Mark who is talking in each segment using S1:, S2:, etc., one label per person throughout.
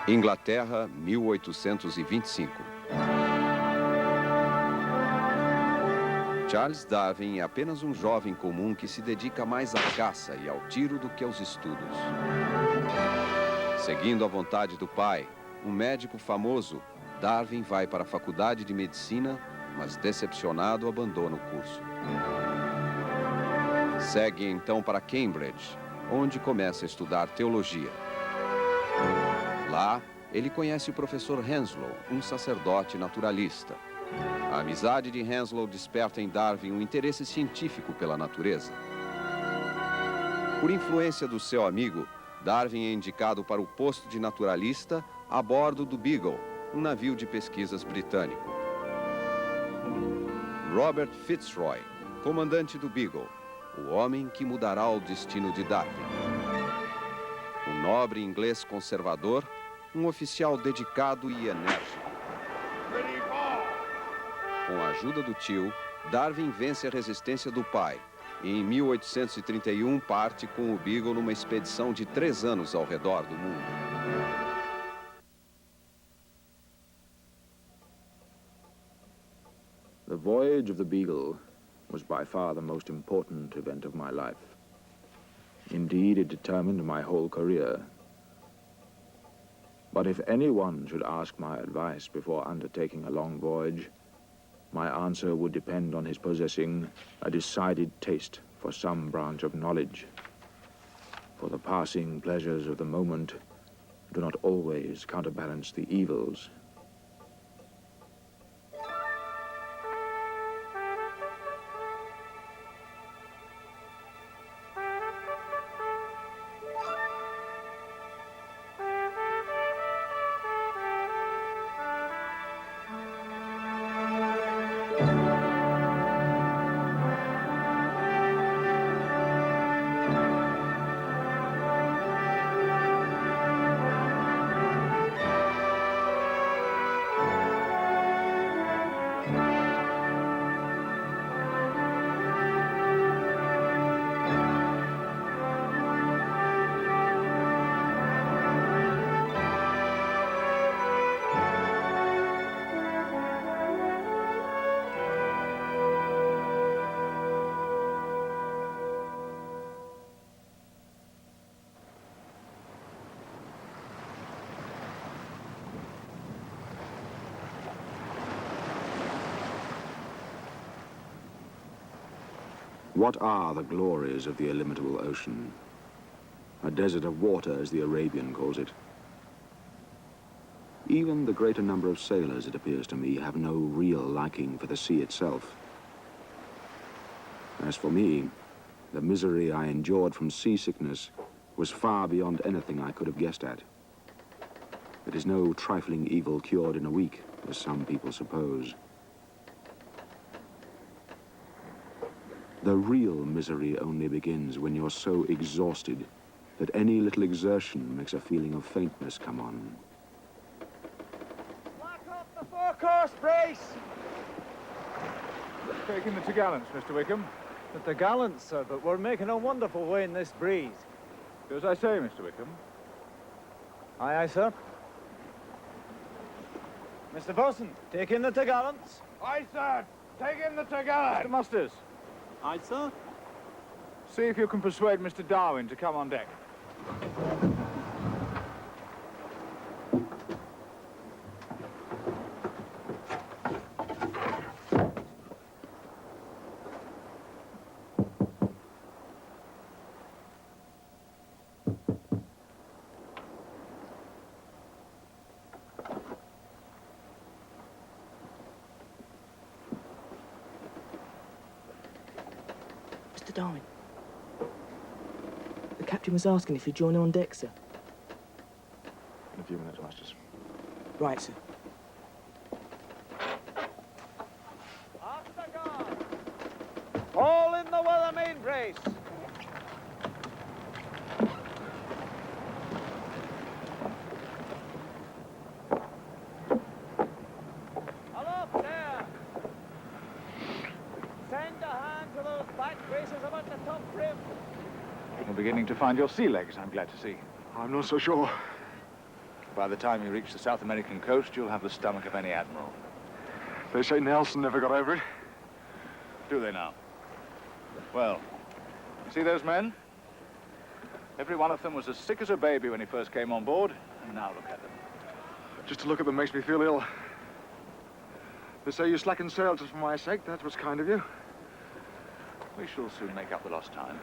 S1: Inglaterra, 1825. Charles Darwin é apenas um jovem comum que se dedica mais à caça e ao tiro do que aos estudos. Seguindo a vontade do pai, um médico famoso, Darwin vai para a faculdade de medicina, mas decepcionado abandona o curso. Segue então para Cambridge, onde começa a estudar teologia. Lá, ele conhece o professor Henslow, um sacerdote naturalista. A amizade de Henslow desperta em Darwin um interesse científico pela natureza. Por influência do seu amigo, Darwin é indicado para o posto de naturalista a bordo do Beagle, um navio de pesquisas britânico. Robert Fitzroy, comandante do Beagle, o homem que mudará o destino de Darwin. Um nobre inglês conservador, um oficial dedicado e enérgico. Com a ajuda do tio, Darwin vence a resistência do pai e em 1831 parte com o Beagle numa expedição de 3 anos ao redor do mundo.
S2: The voyage of the Beagle was by far the most important event of my life. Indeed, it determined my whole career. But if anyone should ask my advice before undertaking a long voyage, my answer would depend on his possessing a decided taste for some branch of knowledge. For the passing pleasures of the moment do not always counterbalance the evils. What are the glories of the illimitable ocean? A desert of water, as the Arabian calls it. Even the greater number of sailors, it appears to me, have no real liking for the sea itself. As for me, the misery I endured from seasickness was far beyond anything I could have guessed at. It is no trifling evil cured in a week, as some people suppose. The real misery only begins when you're so exhausted that any little exertion makes a feeling of faintness come on.
S3: Lock off the forecourse brace!
S4: Taking the topgallants, Mr. Wickham.
S3: The topgallants, sir, but we're making a wonderful way in this breeze.
S4: Do as I say, Mr. Wickham.
S3: Aye, aye, sir. Mr. Bosun, take in the topgallants.
S4: Aye, sir. Take in the topgallant. Mr. Musters.
S3: Aye, sir.
S4: See if you can persuade Mr. Darwin to come on deck.
S5: Mr. Darwin. The captain was asking if you'd join on deck, sir.
S4: In a few minutes, Masters.
S5: Right, sir.
S3: Off the guard! All in the weather main brace! Aloft there! Send a hand to those back braces about the top rim.
S4: You're beginning to find your sea legs, I'm glad to see.
S6: I'm not so sure.
S4: By the time you reach the South American coast, you'll have the stomach of any admiral.
S6: They say Nelson never got over it.
S4: Do they now? Well, you see those men? Every one of them was as sick as a baby when he first came on board, and now look at them.
S6: Just to look at them makes me feel ill. They say you slacken sail just for my sake. That's what's kind of you.
S4: We shall soon make up the lost time.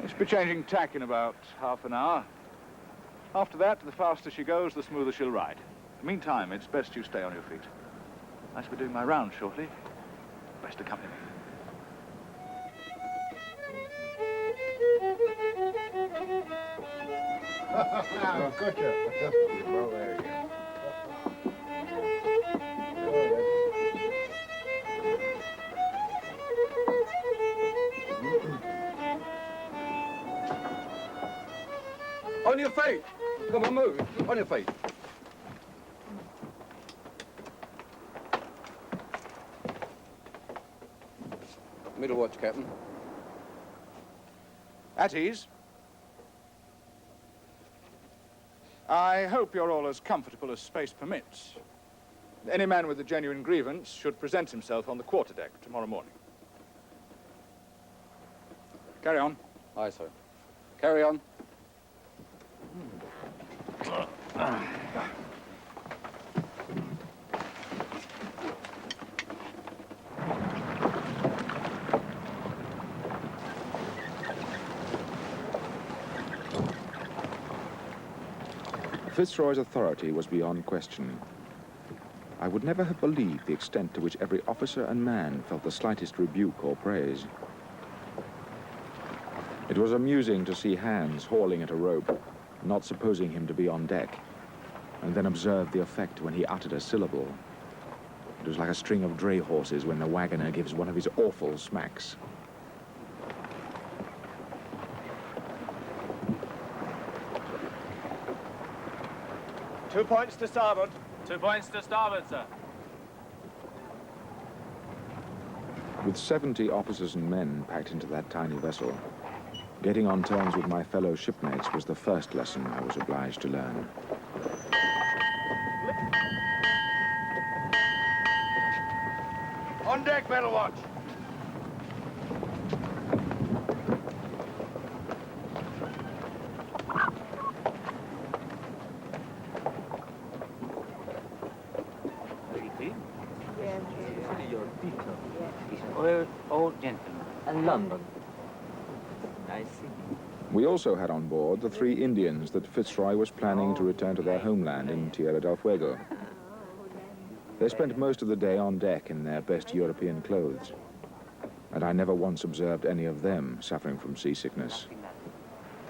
S4: We should be changing tack in about half an hour. After that, the faster she goes, the smoother she'll ride. Meantime, it's best you stay on your feet. I shall be doing my round shortly. Best accompany me.
S1: On your feet. Come on, move. On your feet. Middle watch, Captain.
S4: At ease. I hope you're all as comfortable as space permits. Any man with a genuine grievance should present himself on the quarterdeck tomorrow morning. Carry on.
S1: Aye, sir. Carry on.
S2: Fitzroy's authority was beyond question. I would never have believed the extent to which every officer and man felt the slightest rebuke or praise. It was amusing to see Hans hauling at a rope, not supposing him to be on deck, and then observe the effect when he uttered a syllable. It was like a string of dray horses when the wagoner gives one of his awful smacks.
S3: Two points to starboard.
S7: 2 points to starboard, sir.
S2: With 70 officers and men packed into that tiny vessel, getting on terms with my fellow shipmates was the first lesson I was obliged to learn.
S3: On deck, middle watch.
S7: Old gentleman. London. I see.
S2: We also had on board the 3 Indians that Fitzroy was planning to return to their homeland in Tierra del Fuego. They spent most of the day on deck in their best European clothes, and I never once observed any of them suffering from seasickness.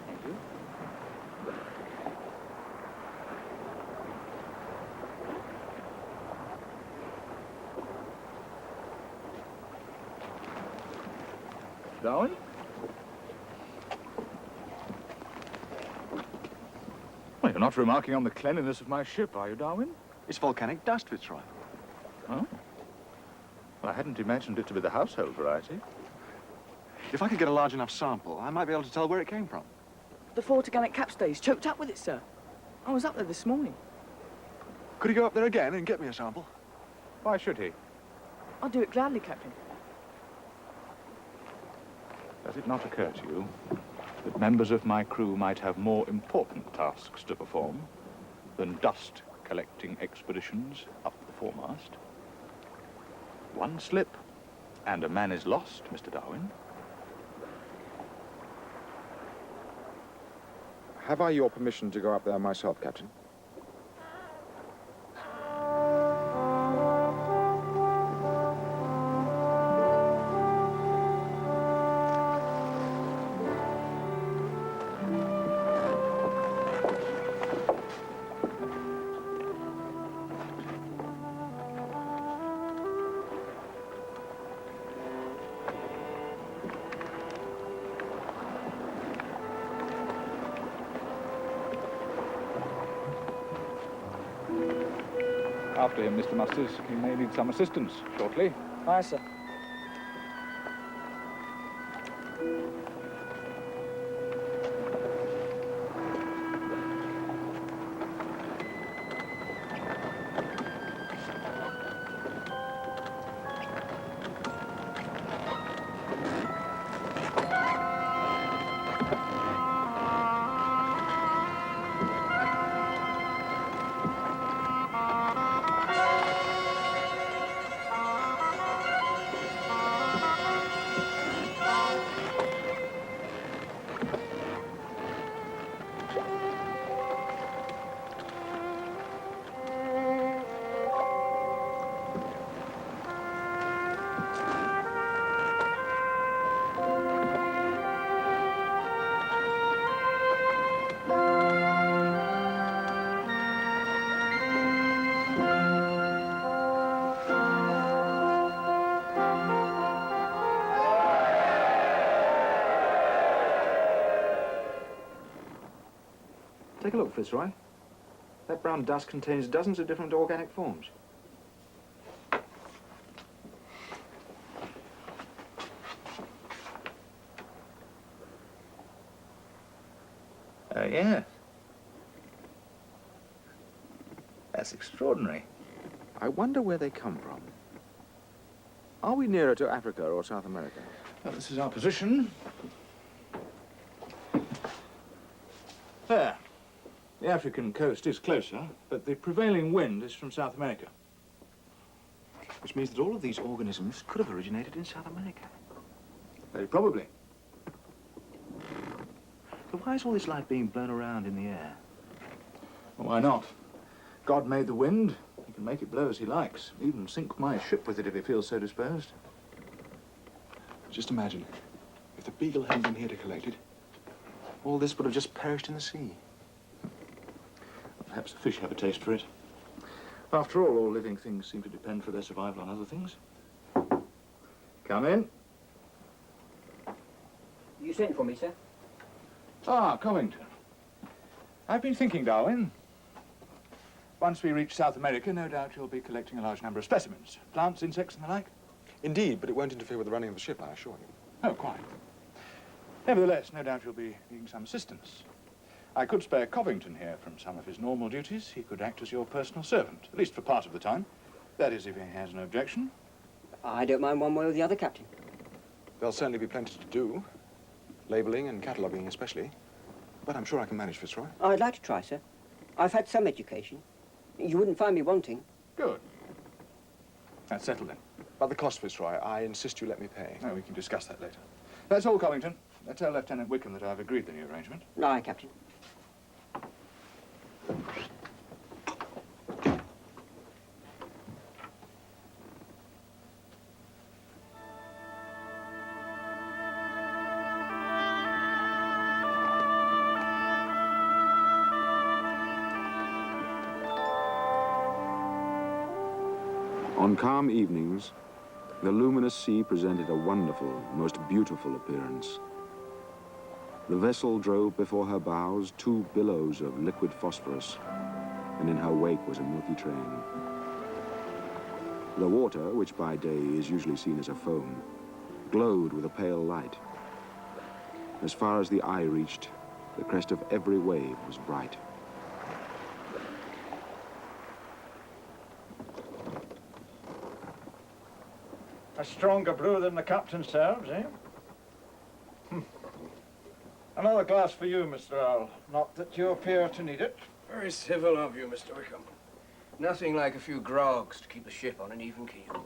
S7: Thank you.
S4: Darwin? Well, you're not remarking on the cleanliness of my ship, are you, Darwin?
S6: It's volcanic dust, Fitzroy.
S4: Oh? Well, I hadn't imagined it to be the household variety.
S6: If I could get a large enough sample, I might be able to tell where it came from.
S5: The fort organic capstay's choked up with it, sir. I was up there this morning.
S6: Could he go up there again and get me a sample?
S4: Why should he?
S5: I'll do it gladly, Captain.
S4: Does it not occur to you that members of my crew might have more important tasks to perform than dust-collecting expeditions up the foremast? One slip, and a man is lost, Mr. Darwin.
S2: Have I your permission to go up there myself, Captain?
S4: After him, Mr. Musters. He may need some assistance shortly.
S5: Aye, sir.
S2: Look, Fitzroy. That brown dust contains dozens of different organic forms.
S4: Yes. That's extraordinary.
S2: I wonder where they come from. Are we nearer to Africa or South America?
S4: Well, this is our position. There. The African coast is closer, but the prevailing wind is from South America.
S2: Which means that all of these organisms could have originated in South America.
S4: Very probably.
S2: So why is all this light being blown around in the air?
S4: Well, why not? God made the wind. He can make it blow as he likes. Even sink my ship with it if he feels so disposed.
S6: Just imagine, if the Beagle hadn't been here to collect it, all this would have just perished in the sea.
S4: Perhaps the fish have a taste for it. After all living things seem to depend for their survival on other things. Come in.
S7: You sent for me, sir?
S4: Ah, Covington. I've been thinking, Darwin. Once we reach South America, no doubt you'll be collecting a large number of specimens. Plants, insects, and the like.
S6: Indeed, but it won't interfere with the running of the ship, I assure you.
S4: Oh, quite. Nevertheless, no doubt you'll be needing some assistance. I could spare Covington here from some of his normal duties. He could act as your personal servant, at least for part of the time. That is, if he has no objection.
S7: I don't mind one way or the other, Captain.
S6: There'll certainly be plenty to do, labelling and cataloguing especially. But I'm sure I can manage, Fitzroy.
S7: I'd like to try, sir. I've had some education. You wouldn't find me wanting.
S4: Good. That's settled then.
S6: About the cost, Fitzroy, I insist you let me pay.
S4: No, we can discuss that later. That's all, Covington. Tell Lieutenant Wickham that I've agreed the new arrangement.
S7: Aye, Captain.
S2: On calm evenings, the luminous sea presented a wonderful, most beautiful appearance. The vessel drove before her bows 2 billows of liquid phosphorus, and in her wake was a milky train. The water, which by day is usually seen as a foam, glowed with a pale light. As far as the eye reached, the crest of every wave was bright.
S3: A stronger brew than the captain serves, eh? Another glass for you, Mr. Earl. Not that you appear to need it.
S8: Very civil of you, Mr. Wickham. Nothing like a few grogs to keep the ship on an even keel.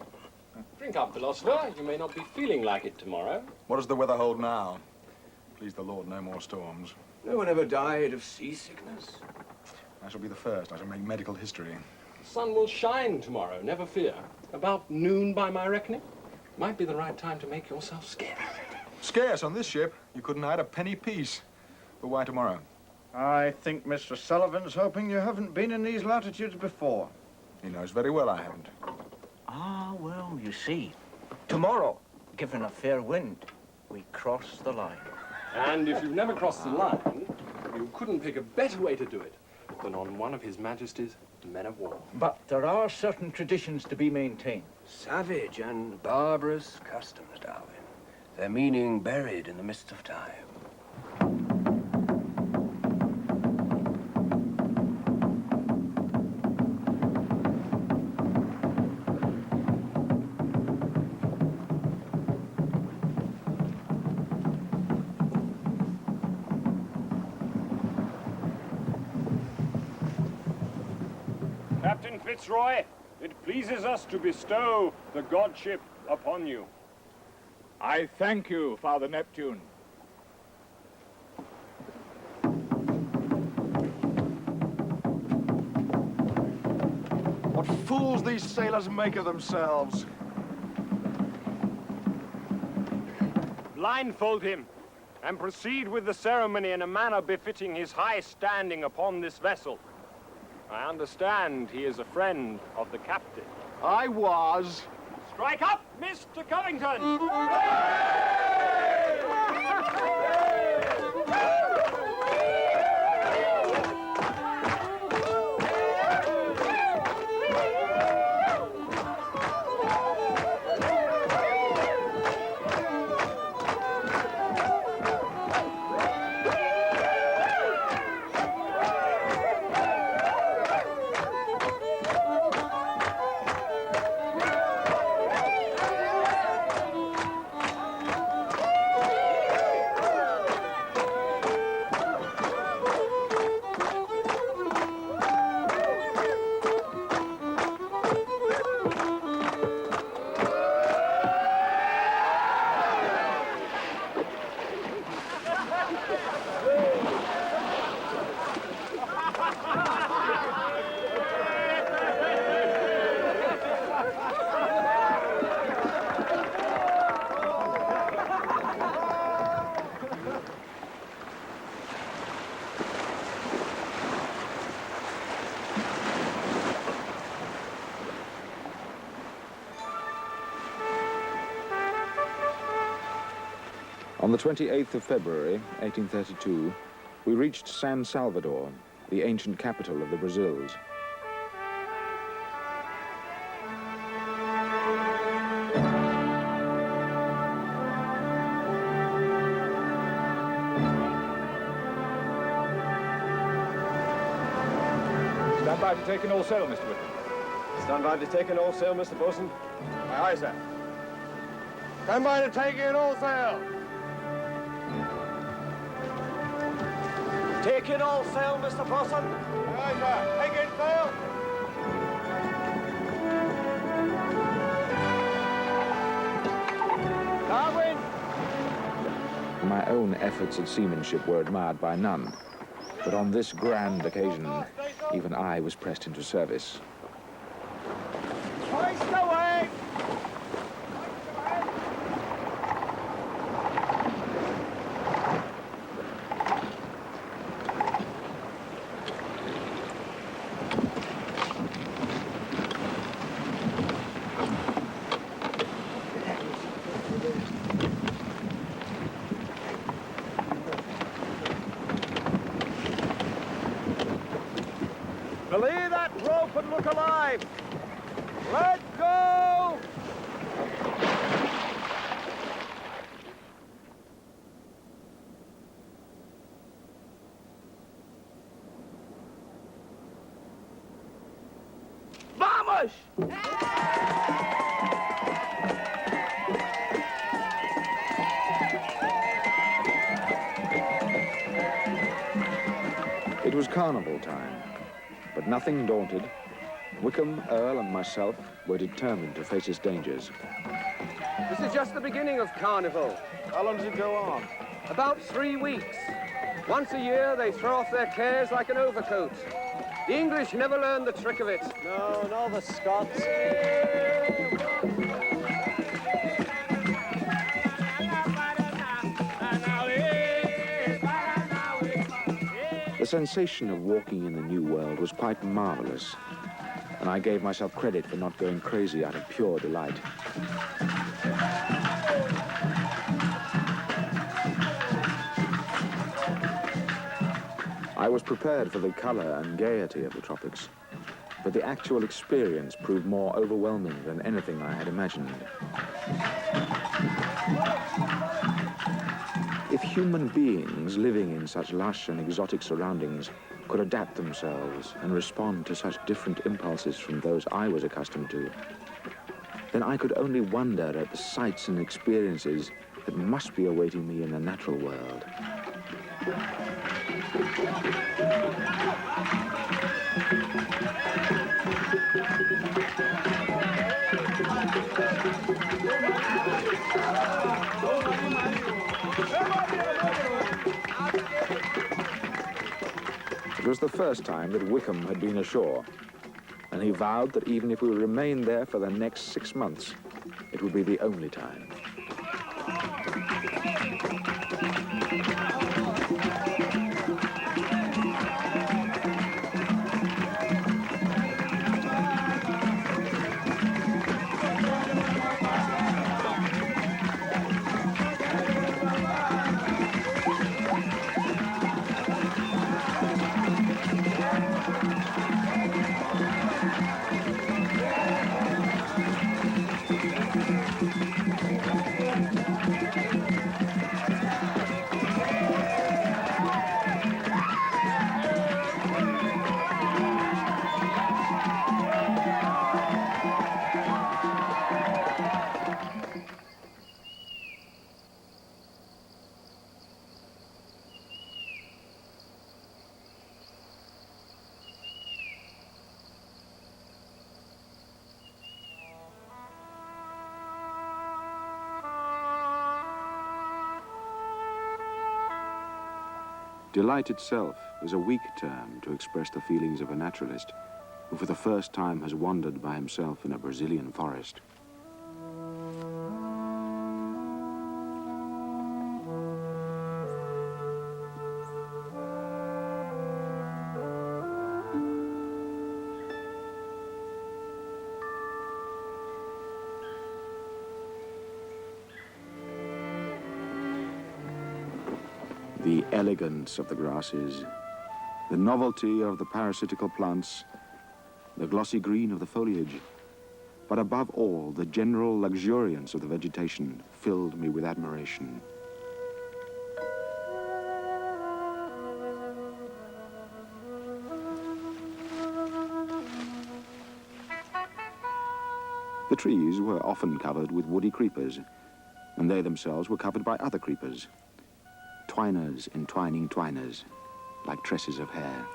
S9: Drink up, philosopher. You may not be feeling like it tomorrow.
S6: What does the weather hold now? Please the Lord, no more storms.
S8: No one ever died of seasickness.
S6: I shall be the first. I shall make medical history.
S9: The sun will shine tomorrow, never fear. About noon by my reckoning. Might be the right time to make yourself scarce.
S6: Scarce on this ship. You couldn't hide a penny piece. But why tomorrow?
S3: I think Mr. Sullivan's hoping you haven't been in these latitudes before.
S6: He knows very well I haven't.
S10: Ah, well, you see, tomorrow, given a fair wind, we cross the line.
S9: And if you've never crossed the line, you couldn't pick a better way to do it than on one of His Majesty's men of war.
S10: But there are certain traditions to be maintained.
S8: Savage and barbarous customs, Darwin. Their meaning buried in the mists of time.
S3: Captain Fitzroy, it pleases us to bestow the godship upon you.
S4: I thank you, Father Neptune.
S6: What fools these sailors make of themselves.
S3: Blindfold him and proceed with the ceremony in a manner befitting his high standing upon this vessel. I understand he is a friend of the captain.
S6: I was.
S3: Strike up, Mr. Covington!
S2: On the 28th of February, 1832, we reached San Salvador, the ancient capital of the Brazils.
S4: Stand by to take in all sail, Mr. Whitman.
S3: Stand by to take in all sail, Mr. Bosun. Aye, aye, sir. Stand by to take in all sail. Take in all sail, Mr. Bosun. Aye, sir. Take in sail. Darwin!
S2: My own efforts at seamanship were admired by none, but on this grand occasion, even I was pressed into service.
S3: Hoist away! Belay that rope and look alive! Let go! Vamos!
S2: It was carnival time, but nothing daunted, Wickham, Earl, and myself were determined to face its dangers.
S3: This is just the beginning of Carnival.
S4: How long does it go on?
S3: About 3 weeks. Once a year, they throw off their cares like an overcoat. The English never learned the trick of it. No, nor the Scots.
S2: The sensation of walking in the New World was quite marvelous, and I gave myself credit for not going crazy out of pure delight. I was prepared for the color and gaiety of the tropics, but the actual experience proved more overwhelming than anything I had imagined. If human beings living in such lush and exotic surroundings could adapt themselves and respond to such different impulses from those I was accustomed to, then I could only wonder at the sights and experiences that must be awaiting me in the natural world. It was the first time that Wickham had been ashore, and he vowed that even if we remained there for the next 6 months, it would be the only time. Delight itself is a weak term to express the feelings of a naturalist who for the first time has wandered by himself in a Brazilian forest. The elegance of the grasses, the novelty of the parasitical plants, the glossy green of the foliage, but above all, the general luxuriance of the vegetation filled me with admiration. The trees were often covered with woody creepers, and they themselves were covered by other creepers. Twiners entwining twiners, like tresses of hair.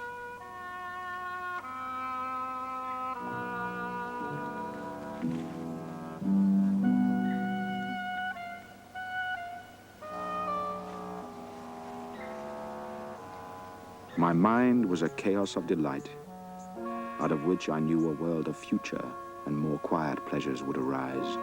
S2: My mind was a chaos of delight, out of which I knew a world of future and more quiet pleasures would arise.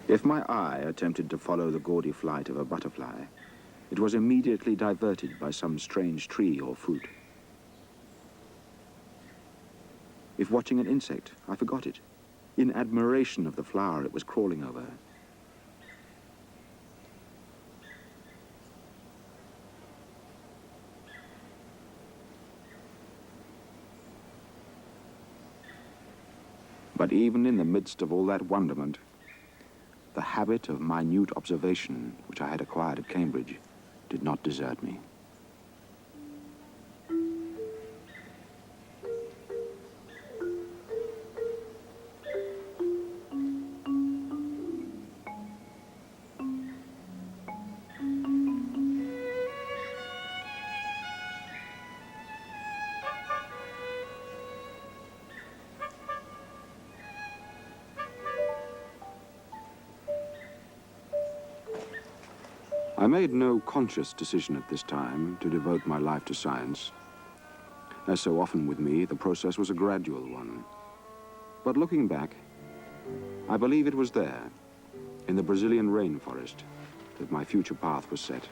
S2: If my eye attempted to follow the gaudy flight of a butterfly, it was immediately diverted by some strange tree or fruit. If watching an insect, I forgot it, in admiration of the flower it was crawling over. But even in the midst of all that wonderment, the habit of minute observation, which I had acquired at Cambridge, did not desert me. I made no conscious decision at this time to devote my life to science. As so often with me, the process was a gradual one. But looking back, I believe it was there, in the Brazilian rainforest, that my future path was set.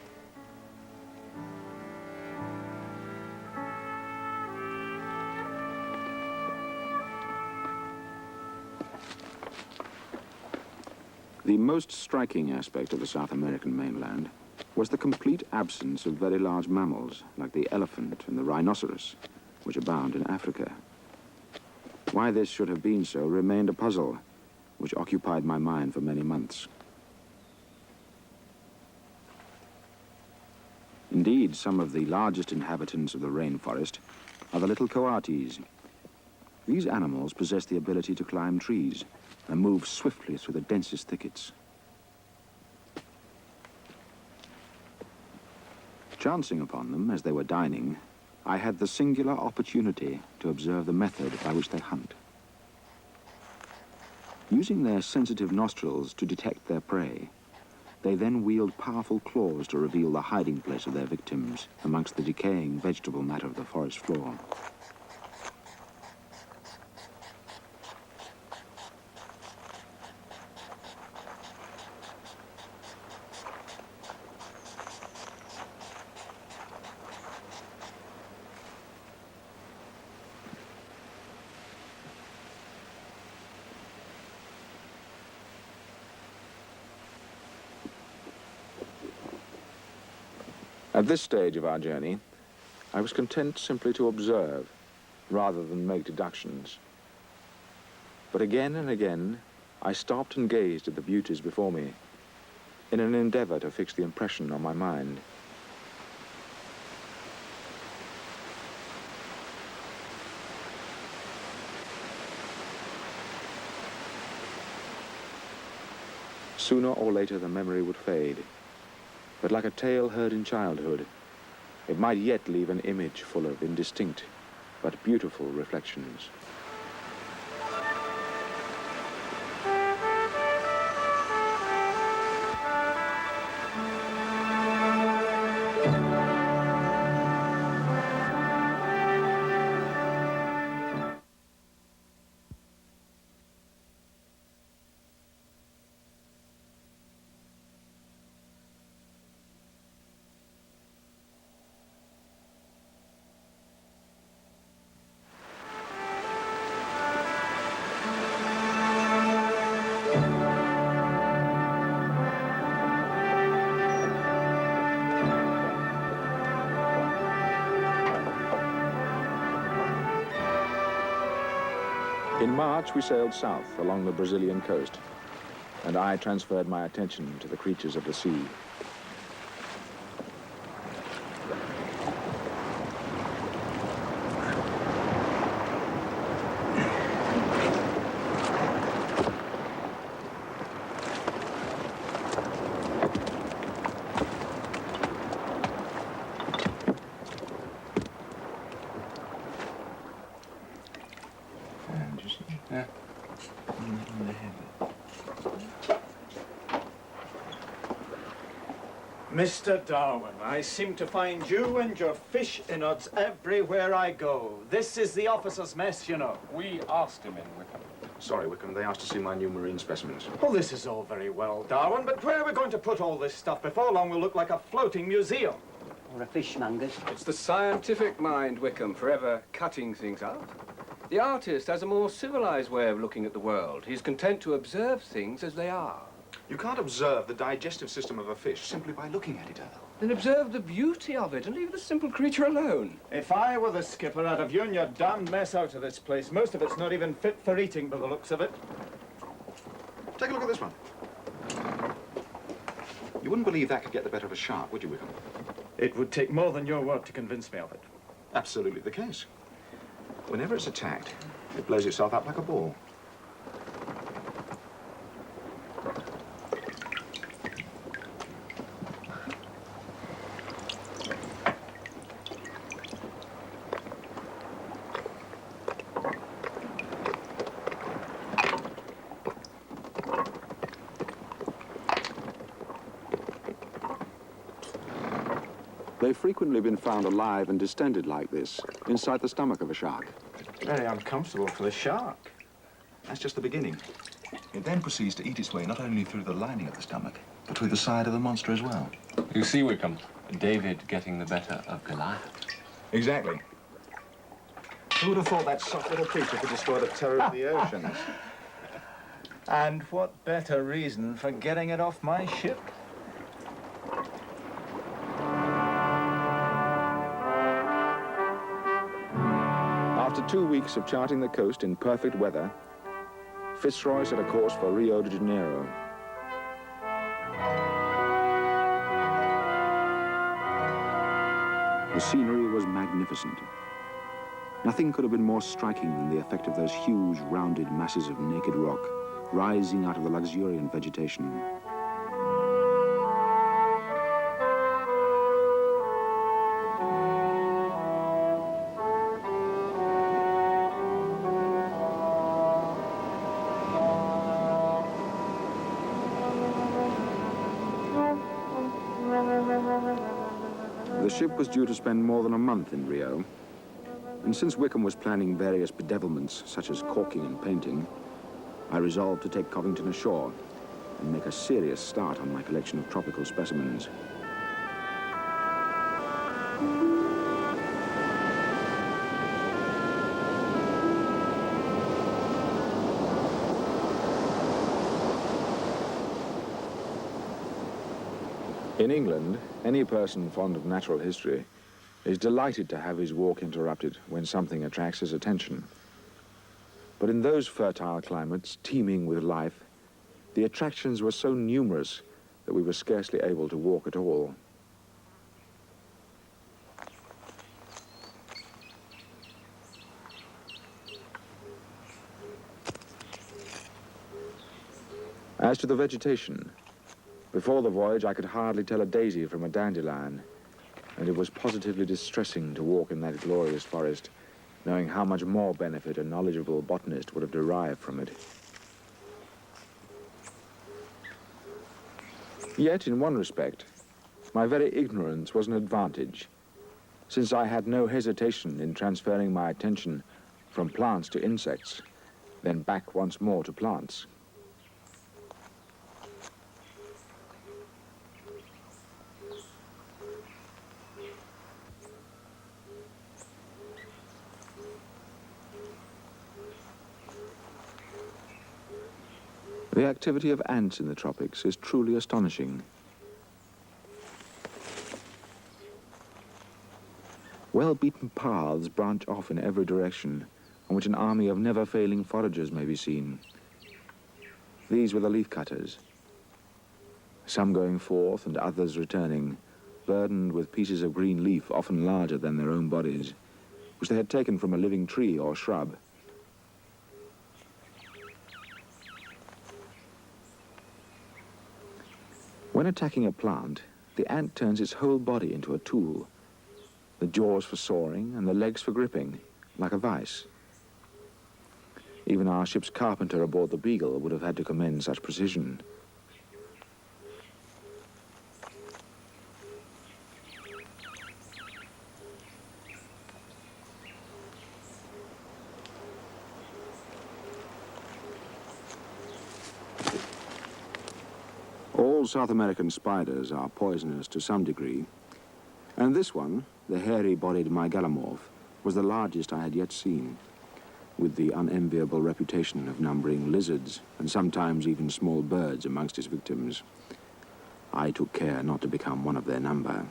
S2: The most striking aspect of the South American mainland was the complete absence of very large mammals, like the elephant and the rhinoceros, which abound in Africa. Why this should have been so remained a puzzle, which occupied my mind for many months. Indeed, some of the largest inhabitants of the rainforest are the little coatis. These animals possess the ability to climb trees and move swiftly through the densest thickets. Chancing upon them as they were dining, I had the singular opportunity to observe the method by which they hunt. Using their sensitive nostrils to detect their prey, they then wield powerful claws to reveal the hiding place of their victims amongst the decaying vegetable matter of the forest floor. At this stage of our journey, I was content simply to observe, rather than make deductions. But again and again, I stopped and gazed at the beauties before me, in an endeavor to fix the impression on my mind. Sooner or later, the memory would fade, but like a tale heard in childhood, it might yet leave an image full of indistinct but beautiful reflections. In March, we sailed south along the Brazilian coast, and I transferred my attention to the creatures of the sea.
S10: Mr. Darwin, I seem to find you and your fish innards everywhere I go. This is the officers' mess, you know.
S9: We asked him in, Wickham.
S6: Sorry, Wickham, they asked to see my new marine specimens.
S10: Well, this is all very well, Darwin, but where are we going to put all this stuff? Before long, we'll look like a floating museum.
S7: Or a fishmonger's.
S8: It's the scientific mind, Wickham, forever cutting things out. The artist has a more civilized way of looking at the world. He's content to observe things as they are.
S6: You can't observe the digestive system of a fish simply by looking at it, Earl.
S8: Then observe the beauty of it and leave the simple creature alone.
S10: If I were the skipper, I'd have hewn your damned mess out of this place. Most of it's not even fit for eating by the looks of it.
S6: Take a look at this one. You wouldn't believe that could get the better of a shark, would you, Wickham?
S10: It would take more than your word to convince me of it.
S6: Absolutely the case. Whenever it's attacked, it blows itself up like a ball. They've frequently been found alive and distended like this, inside the stomach of a shark.
S10: Very uncomfortable for the shark.
S6: That's just the beginning. It then proceeds to eat its way not only through the lining of the stomach, but through the side of the monster as well.
S9: You see, Wickham, David getting the better of Goliath.
S6: Exactly. Who would have thought that soft little creature could destroy the terror of the oceans?
S10: And what better reason for getting it off my ship?
S2: After 2 weeks of charting the coast in perfect weather, Fitzroy set a course for Rio de Janeiro. The scenery was magnificent. Nothing could have been more striking than the effect of those huge, rounded masses of naked rock rising out of the luxuriant vegetation. The ship was due to spend more than a month in Rio, and since Wickham was planning various bedevilments, such as caulking and painting, I resolved to take Covington ashore and make a serious start on my collection of tropical specimens. In England, any person fond of natural history is delighted to have his walk interrupted when something attracts his attention. But in those fertile climates, teeming with life, the attractions were so numerous that we were scarcely able to walk at all. As to the vegetation, Before the voyage, I could hardly tell a daisy from a dandelion, and it was positively distressing to walk in that glorious forest, knowing how much more benefit a knowledgeable botanist would have derived from it. Yet, in one respect, my very ignorance was an advantage, since I had no hesitation in transferring my attention from plants to insects, then back once more to plants. The activity of ants in the tropics is truly astonishing. Well-beaten paths branch off in every direction, on which an army of never-failing foragers may be seen. These were the leaf-cutters, some going forth and others returning, burdened with pieces of green leaf often larger than their own bodies, which they had taken from a living tree or shrub. When attacking a plant, the ant turns its whole body into a tool, the jaws for sawing and the legs for gripping, like a vice. Even our ship's carpenter aboard the Beagle would have had to commend such precision. All South American spiders are poisonous to some degree, and this one, the hairy-bodied megalomorph, was the largest I had yet seen, with the unenviable reputation of numbering lizards and sometimes even small birds amongst its victims. I took care not to become one of their number.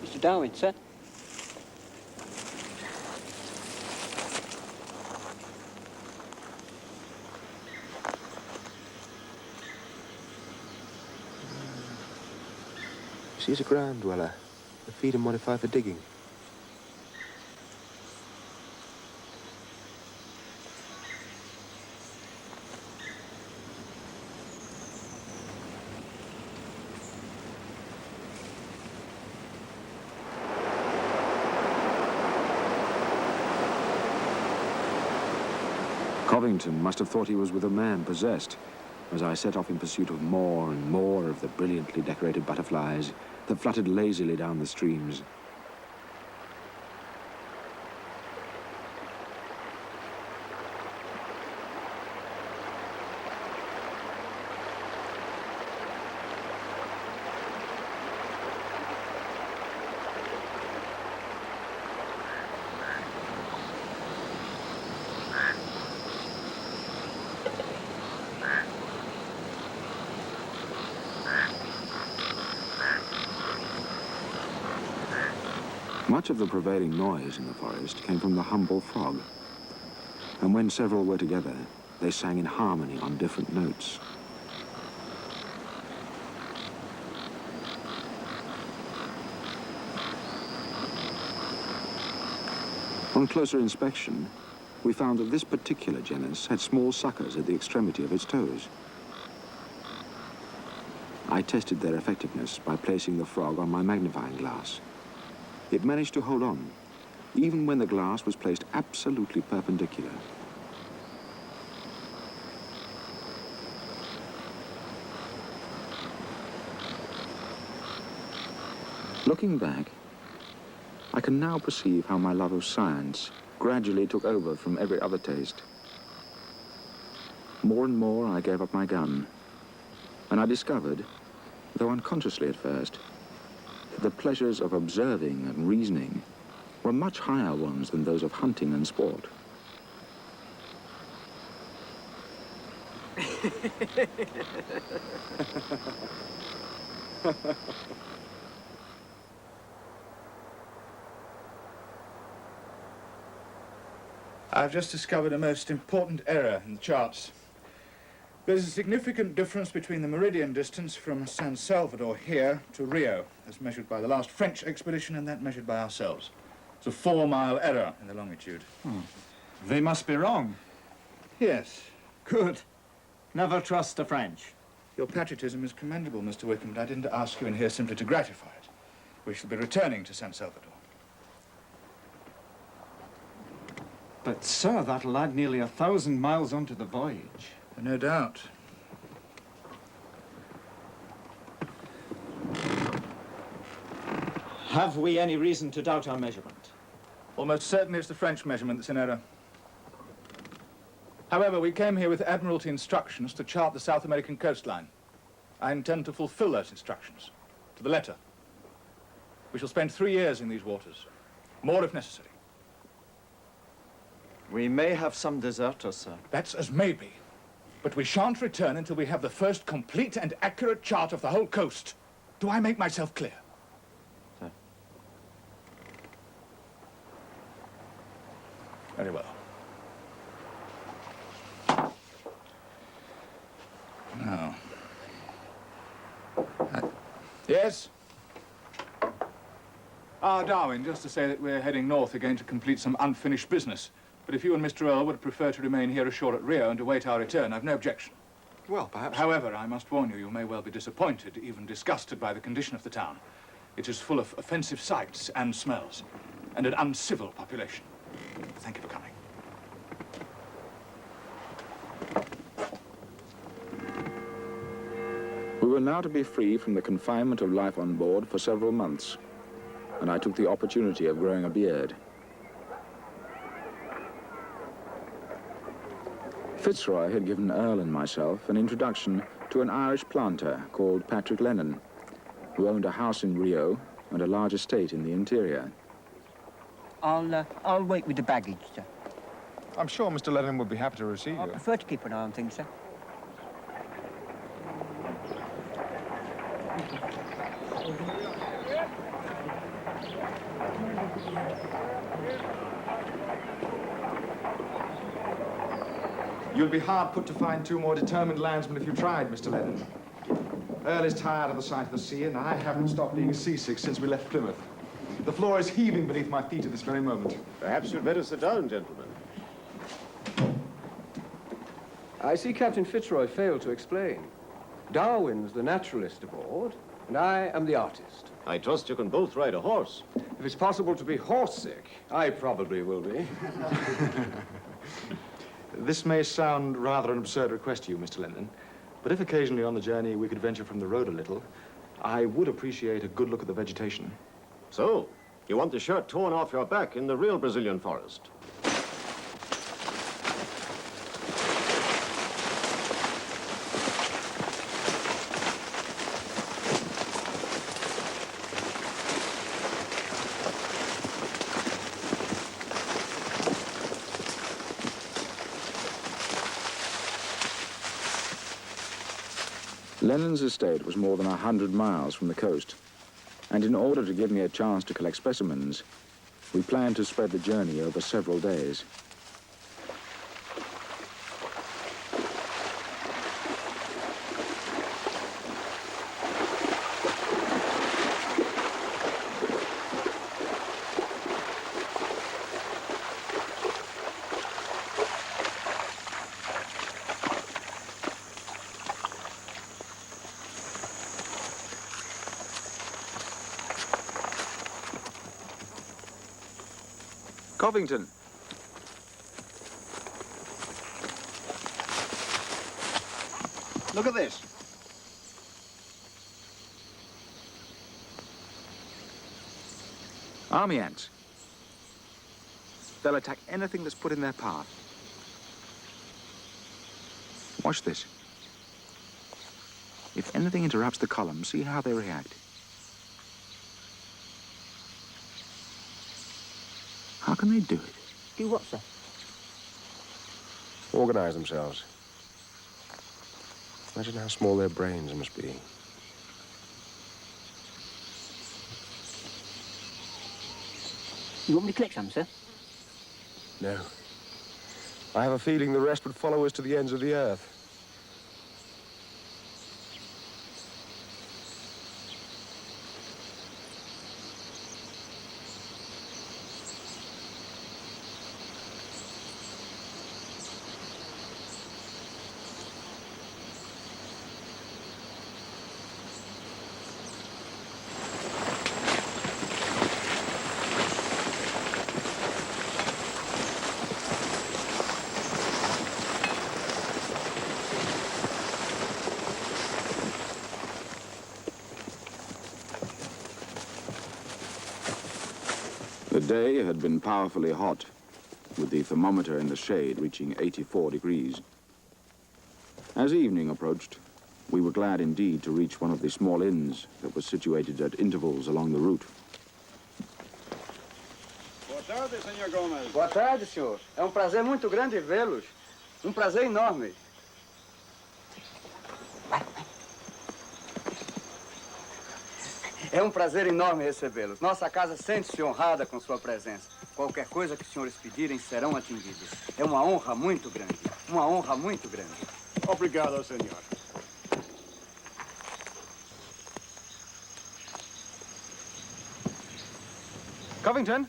S7: Mr. Darwin, sir.
S6: She's a ground dweller. The feet are modified for digging.
S2: Covington must have thought he was with a man possessed, as I set off in pursuit of more and more of the brilliantly decorated butterflies that fluttered lazily down the streams. Much of the prevailing noise in the forest came from the humble frog, and when several were together, they sang in harmony on different notes. On closer inspection, we found that this particular genus had small suckers at the extremity of its toes. I tested their effectiveness by placing the frog on my magnifying glass. It managed to hold on, even when the glass was placed absolutely perpendicular. Looking back, I can now perceive how my love of science gradually took over from every other taste. More and more I gave up my gun, and I discovered, though unconsciously at first, that the pleasures of observing and reasoning were much higher ones than those of hunting and sport.
S4: I've just discovered a most important error in the charts. There's a significant difference between the meridian distance from San Salvador here to Rio, as measured by the last French expedition and that measured by ourselves. It's a 4-mile error in the longitude.
S10: They must be wrong.
S4: Yes.
S10: Good. Never trust the French.
S4: Your patriotism is commendable, Mr. Wickham, but I didn't ask you in here simply to gratify it. We shall be returning to San Salvador.
S10: But, sir, that'll add nearly 1,000 miles onto the voyage.
S4: No doubt.
S10: Have we any reason to doubt our measurement?
S4: Almost certainly it's the French measurement that's in error. However, we came here with Admiralty instructions to chart the South American coastline. I intend to fulfill those instructions, to the letter. We shall spend 3 years in these waters, more if necessary.
S10: We may have some deserters, sir.
S4: That's as may be. But we shan't return until we have the first complete and accurate chart of the whole coast. Do I make myself clear?
S10: Sir.
S4: Very well. Now. Yes? Darwin, just to say that we're heading north again to complete some unfinished business. But if you and Mr. Earl would prefer to remain here ashore at Rio and to wait our return, I've no objection.
S6: Well, perhaps...
S4: However, I must warn you, you may well be disappointed, even disgusted by the condition of the town. It is full of offensive sights and smells, and an uncivil population. Thank you for coming.
S2: We were now to be free from the confinement of life on board for several months, and I took the opportunity of growing a beard. Fitzroy had given Earl and myself an introduction to an Irish planter called Patrick Lennon, who owned a house in Rio and a large estate in the interior.
S7: I'll wait with the baggage, sir.
S6: I'm sure Mr. Lennon would be happy to receive
S7: I
S6: you.
S7: prefer to keep an eye on things, sir.
S6: You'll be hard put to find 2 more determined landsmen if you tried, Mr. Lennon. Earl is tired of the sight of the sea, and I haven't stopped being seasick since we left Plymouth. The floor is heaving beneath my feet at this very moment.
S11: Perhaps you'd better sit down, gentlemen.
S8: I see Captain Fitzroy failed to explain. Darwin's the naturalist aboard, and I am the artist.
S11: I trust you can both ride a horse.
S8: If it's possible to be horse-sick, I probably will be.
S6: This may sound rather an absurd request to you, Mr. Lennon, but if occasionally on the journey we could venture from the road a little, I would appreciate a good look at the vegetation.
S11: So, you want the shirt torn off your back in the real Brazilian forest?
S2: Lennon's estate was more than 100 miles from the coast, and in order to give me a chance to collect specimens, we planned to spread the journey over several days. Covington.
S6: Look at this.
S2: Army ants. They'll attack anything that's put in their path. Watch this. If anything interrupts the column, see how they react. How can they do it?
S7: Do what, sir?
S12: Organize themselves. Imagine how small their brains must be.
S7: You want me to collect some, sir?
S12: No. I have a feeling the rest would follow us to the ends of the earth.
S2: The day had been powerfully hot, with the thermometer in the shade reaching 84 degrees. As evening approached, we were glad indeed to reach one of the small inns that was situated at intervals along the route.
S4: Boa tarde, Senhor Gomes.
S5: Boa tarde, senhor. É prazer muito grande vê-los. Prazer enorme. É prazer enorme recebê-los. Nossa casa sente-se honrada com sua presença. Qualquer coisa que os senhores pedirem serão atendidas. É uma honra muito grande. Uma honra muito grande.
S10: Obrigado, senhor.
S4: Covington,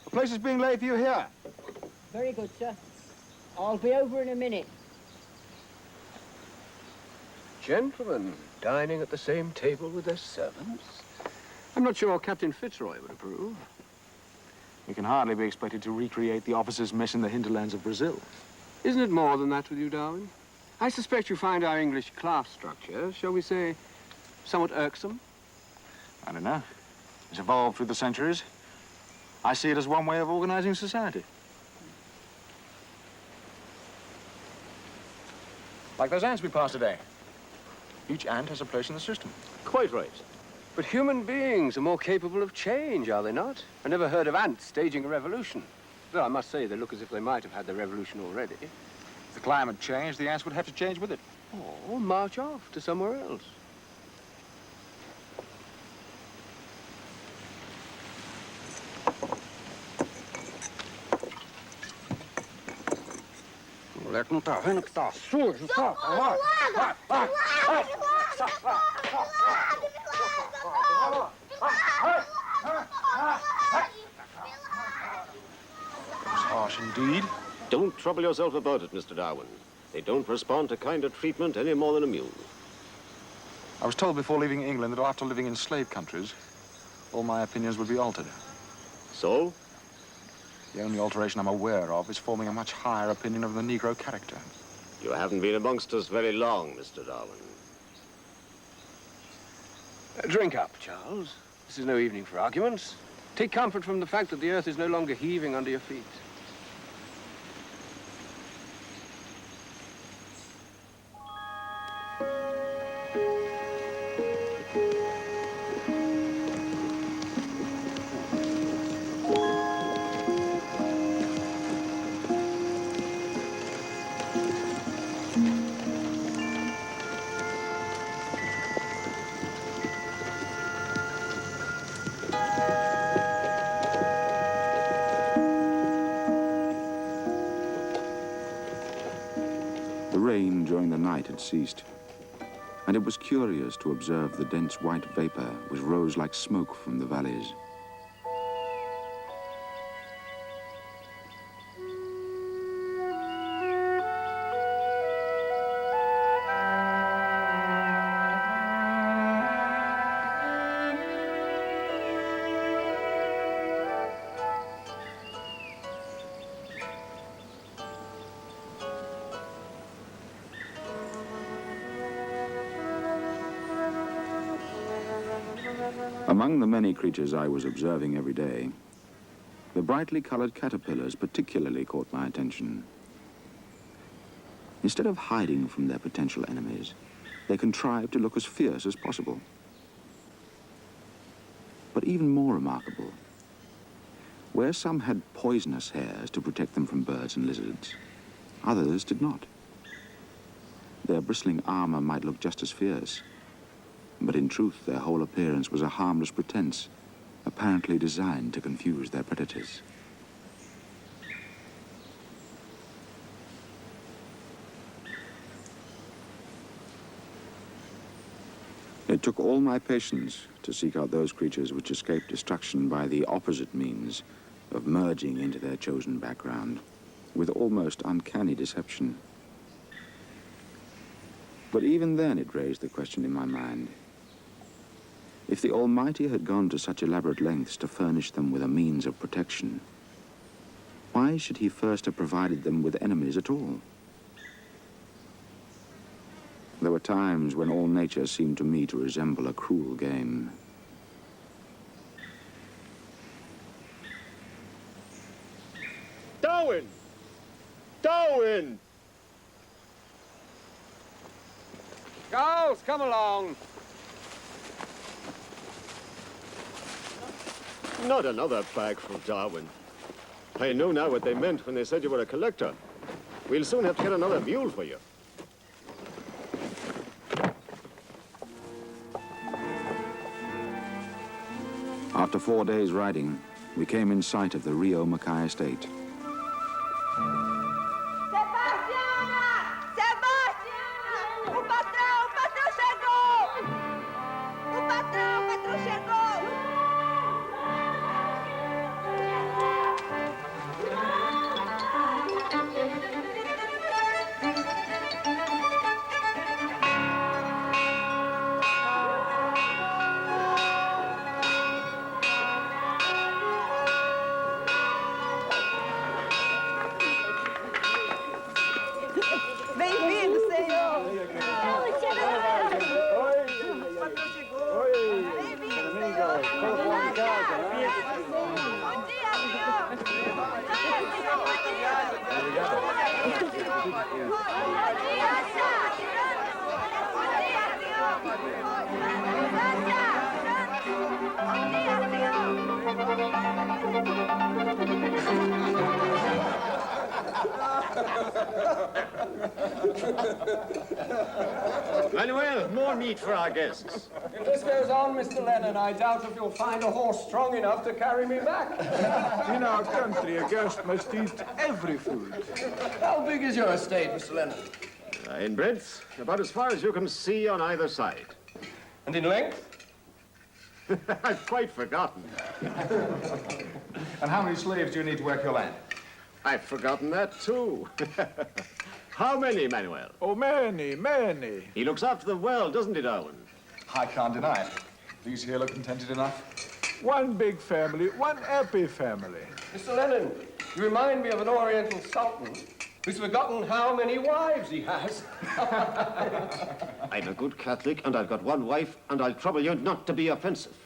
S4: a place is being laid for you here.
S13: Very good, sir. I'll be over in a minute.
S8: Gentlemen dining at the same table with their servants? I'm not sure Captain Fitzroy would approve.
S4: We can hardly be expected to recreate the officers' mess in the hinterlands of Brazil.
S8: Isn't it more than that with you, Darwin? I suspect you find our English class structure, shall we say, somewhat irksome?
S4: I don't know. It's evolved through the centuries. I see it as one way of organizing society. Like those ants we passed today. Each ant has a place in the system.
S8: Quite right. But human beings are more capable of change, are they not? I never heard of ants staging a revolution. Though I must say they look as if they might have had the revolution already.
S4: If the climate changed, the ants would have to change with it.
S8: Or march off to somewhere else.
S5: O moleque não tá vendo que tá sujo, tá? Vai, vai, vai, vai.
S6: It's harsh indeed.
S11: Don't trouble yourself about it, Mr. Darwin. They don't respond to kinder treatment any more than a mule.
S6: I was told before leaving England that after living in slave countries, all my opinions would be altered.
S11: So?
S6: The only alteration I'm aware of is forming a much higher opinion of the Negro character.
S11: You haven't been amongst us very long, Mr. Darwin.
S8: Drink up, Charles. This is no evening for arguments. Take comfort from the fact that the earth is no longer heaving under your feet.
S2: The rain during the night had ceased, and it was curious to observe the dense white vapor which rose like smoke from the valleys. Among the many creatures I was observing every day, the brightly colored caterpillars particularly caught my attention. Instead of hiding from their potential enemies, they contrived to look as fierce as possible. But even more remarkable, where some had poisonous hairs to protect them from birds and lizards, others did not. Their bristling armor might look just as fierce, but in truth, their whole appearance was a harmless pretense, apparently designed to confuse their predators. It took all my patience to seek out those creatures which escape destruction by the opposite means of merging into their chosen background with almost uncanny deception. But even then it raised the question in my mind. If the Almighty had gone to such elaborate lengths to furnish them with a means of protection, why should he first have provided them with enemies at all? There were times when all nature seemed to me to resemble a cruel game.
S3: Darwin! Darwin!
S8: Charles, come along.
S11: Not another bag from Darwin. I know now what they meant when they said you were a collector. We'll soon have to get another mule for you.
S2: After 4 days' riding, we came in sight of the Rio Mackay estate.
S14: Bem-vindo, senhor! Bem-vindo, senhor! Bom dia, senhor!
S11: Manuel, more meat for our guests.
S8: If this goes on, Mr. Lennon, I doubt if you'll find a horse strong enough to carry me back.
S4: In our country, a guest must eat every food.
S8: How big is your estate, Mr. Lennon?
S11: In breadth, about as far as you can see on either side.
S8: And in length?
S11: I've quite forgotten.
S6: And how many slaves do you need to work your land?
S11: I've forgotten that, too. How many, Manuel?
S4: Oh, many, many.
S11: He looks after them well, doesn't he, Darwin?
S6: I can't deny it. These here look contented enough.
S4: One big family, one happy family.
S8: Mr. Lennon, you remind me of an Oriental sultan who's forgotten how many wives he has.
S11: I'm a good Catholic, and I've got one wife, and I'll trouble you not to be offensive.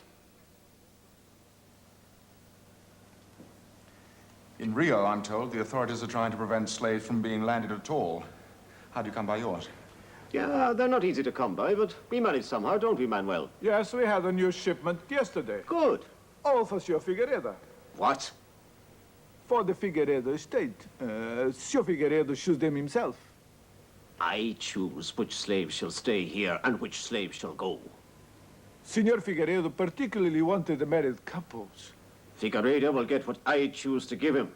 S6: In Rio, I'm told, the authorities are trying to prevent slaves from being landed at all. How do you come by yours?
S11: Yeah, they're not easy to come by, but we manage somehow, don't we, Manuel?
S4: Yes, we had a new shipment yesterday.
S11: Good.
S4: All for Sr. Figueiredo.
S11: What?
S4: For the Figueiredo estate. Sr. Figueiredo chose them himself.
S11: I choose which slaves shall stay here and which slaves shall go.
S4: Sr. Figueiredo particularly wanted the married couples.
S11: Figueiredo will get what I choose to give him.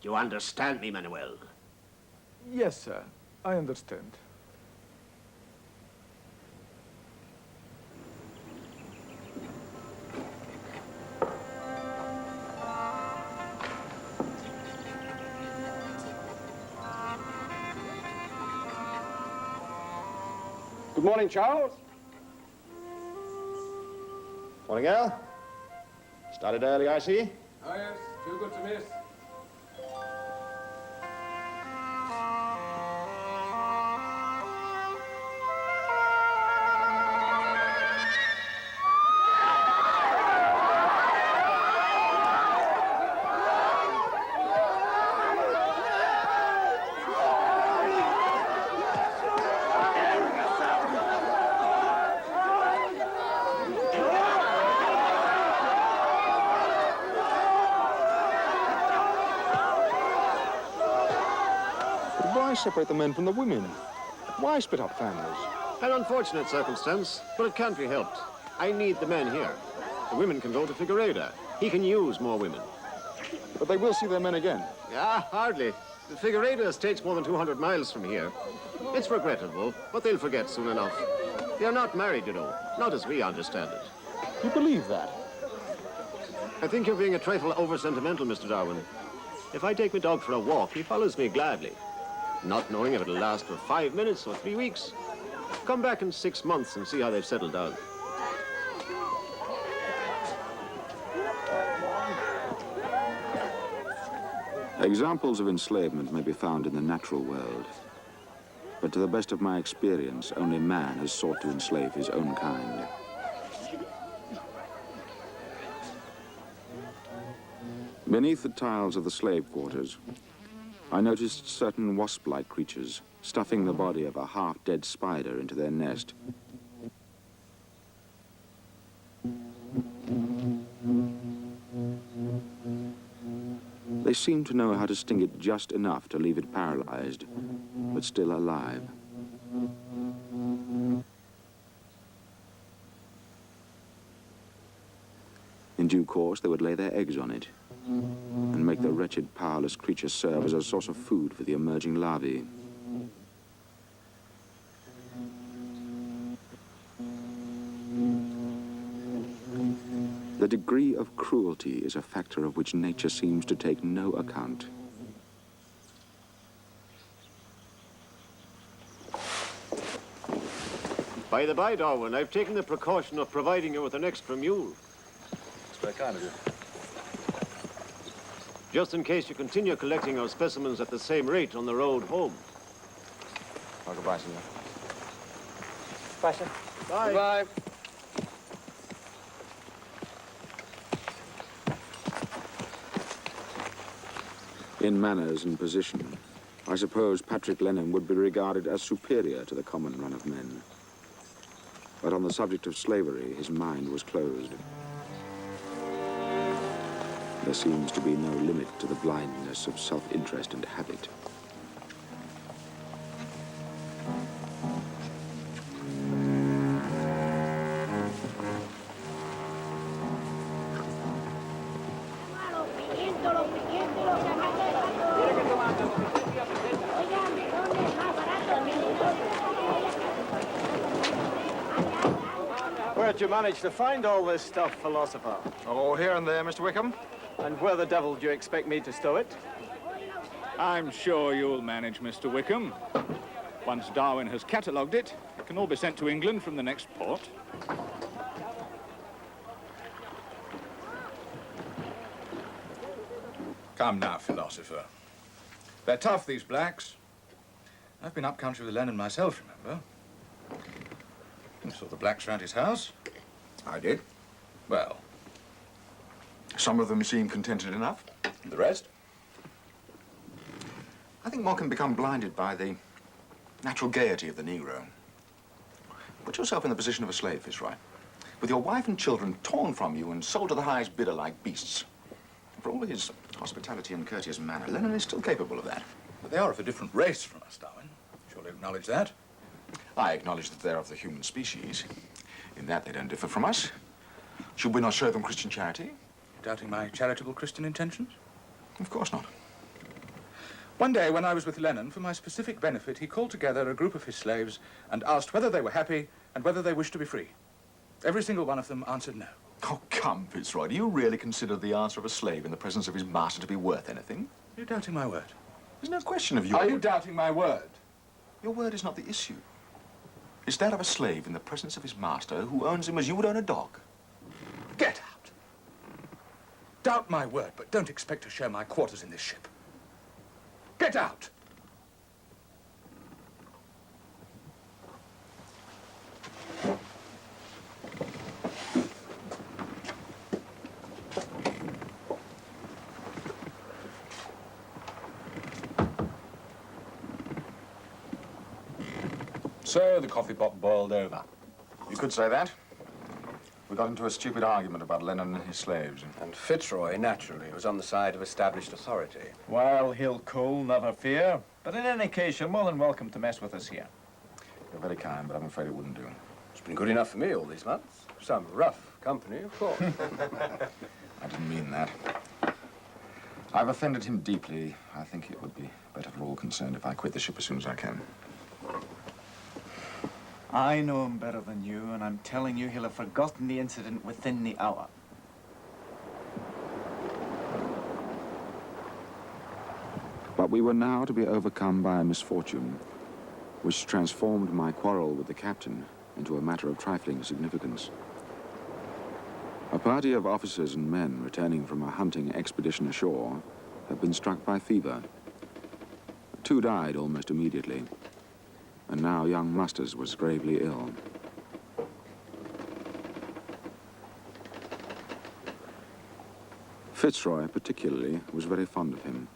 S11: You understand me, Manuel?
S4: Yes, sir. I understand.
S8: Good morning, Charles.
S6: Morning, Al. Started early, I see.
S8: Oh, yes. Too good to miss.
S12: Why separate the men from the women? Why split up families?
S11: An unfortunate circumstance, but it can't be helped. I need the men here. The women can go to Figueiredo. He can use more women.
S12: But they will see their men again.
S11: Yeah, hardly. The Figueiredo estate's more than 200 miles from here. It's regrettable, but they'll forget soon enough. They're not married, you know. Not as we understand it.
S12: You believe that?
S11: I think you're being a trifle over-sentimental, Mr. Darwin. If I take my dog for a walk, he follows me gladly, not knowing if it'll last for 5 minutes or 3 weeks. Come back in 6 months and see how they've settled down.
S15: Examples of enslavement may be found in the natural world, but to the best of my experience, only man has sought to enslave his own kind. Beneath the tiles of the slave quarters, I noticed certain wasp-like creatures stuffing the body of a half-dead spider into their nest. They seemed to know how to sting it just enough to leave it paralyzed, but still alive. In due course, they would lay their eggs on it and make the wretched, powerless creature serve as a source of food for the emerging larvae. The degree of cruelty is a factor of which nature seems to take no account.
S11: By the by, Darwin, I've taken the precaution of providing you with an extra mule.
S4: It's very kind of you.
S11: Just in case you continue collecting our specimens at the same rate on the road home.
S6: I'll go by, senor.
S7: Bye, sir.
S11: Bye.
S8: Bye.
S15: In manners and position, I suppose Patrick Lennon would be regarded as superior to the common run of men. But on the subject of slavery, his mind was closed. There seems to be no limit to the blindness of self-interest and habit.
S10: Where'd you manage to find all this stuff, philosopher?
S6: Oh, here and there, Mr. Wickham.
S10: And where the devil do you expect me to stow it?
S4: I'm sure you'll manage, Mr. Wickham. Once Darwin has catalogued it, it can all be sent to England from the next port. Come now, philosopher. They're tough, these blacks. I've been up country with Lennon myself, remember? You saw the blacks round his house?
S6: I did.
S4: Well,
S6: Some of them seem contented enough.
S4: and the rest?
S6: I think one can become blinded by the natural gaiety of the Negro. Put yourself in the position of a slave, Fitzroy, with your wife and children torn from you and sold to the highest bidder like beasts. For all his hospitality and courteous manner, Lennon is still capable of that.
S4: But they are of a different race from us, Darwin. Surely acknowledge that?
S6: I acknowledge that they're of the human species. In that they don't differ from us. Should we not show them Christian charity?
S4: Doubting my charitable Christian intentions?
S6: Of course not.
S4: One day, when I was with Lennon, for my specific benefit, he called together a group of his slaves and asked whether they were happy and whether they wished to be free. Every single one of them answered no.
S6: Oh, come, Fitzroy. Do you really consider the answer of a slave in the presence of his master to be worth anything?
S4: Are you doubting my word?
S6: There's no question of your...
S4: Are you doubting my word?
S6: Your word is not the issue. It's that of a slave in the presence of his master who owns him as you would own a dog.
S4: Get out. Doubt my word, but don't expect to share my quarters in this ship. Get out!
S6: So the coffee pot boiled over. You could say that. We got into a stupid argument about Lennon and his slaves.
S8: And Fitzroy, naturally, was on the side of established authority.
S10: Well, he'll cool, never fear. But in any case, you're more than welcome to mess with us here.
S6: You're very kind, but I'm afraid it wouldn't do.
S8: It's been good enough for me all these months. Some rough company, of course.
S6: I didn't mean that. I've offended him deeply. I think it would be better for all concerned if I quit the ship as soon as I can.
S10: I know him better than you, and I'm telling you he'll have forgotten the incident within the hour.
S15: But we were now to be overcome by a misfortune, which transformed my quarrel with the captain into a matter of trifling significance. A party of officers and men returning from a hunting expedition ashore had been struck by fever. 2 died almost immediately, and now young Musters was gravely ill. Fitzroy, particularly, was very fond of him.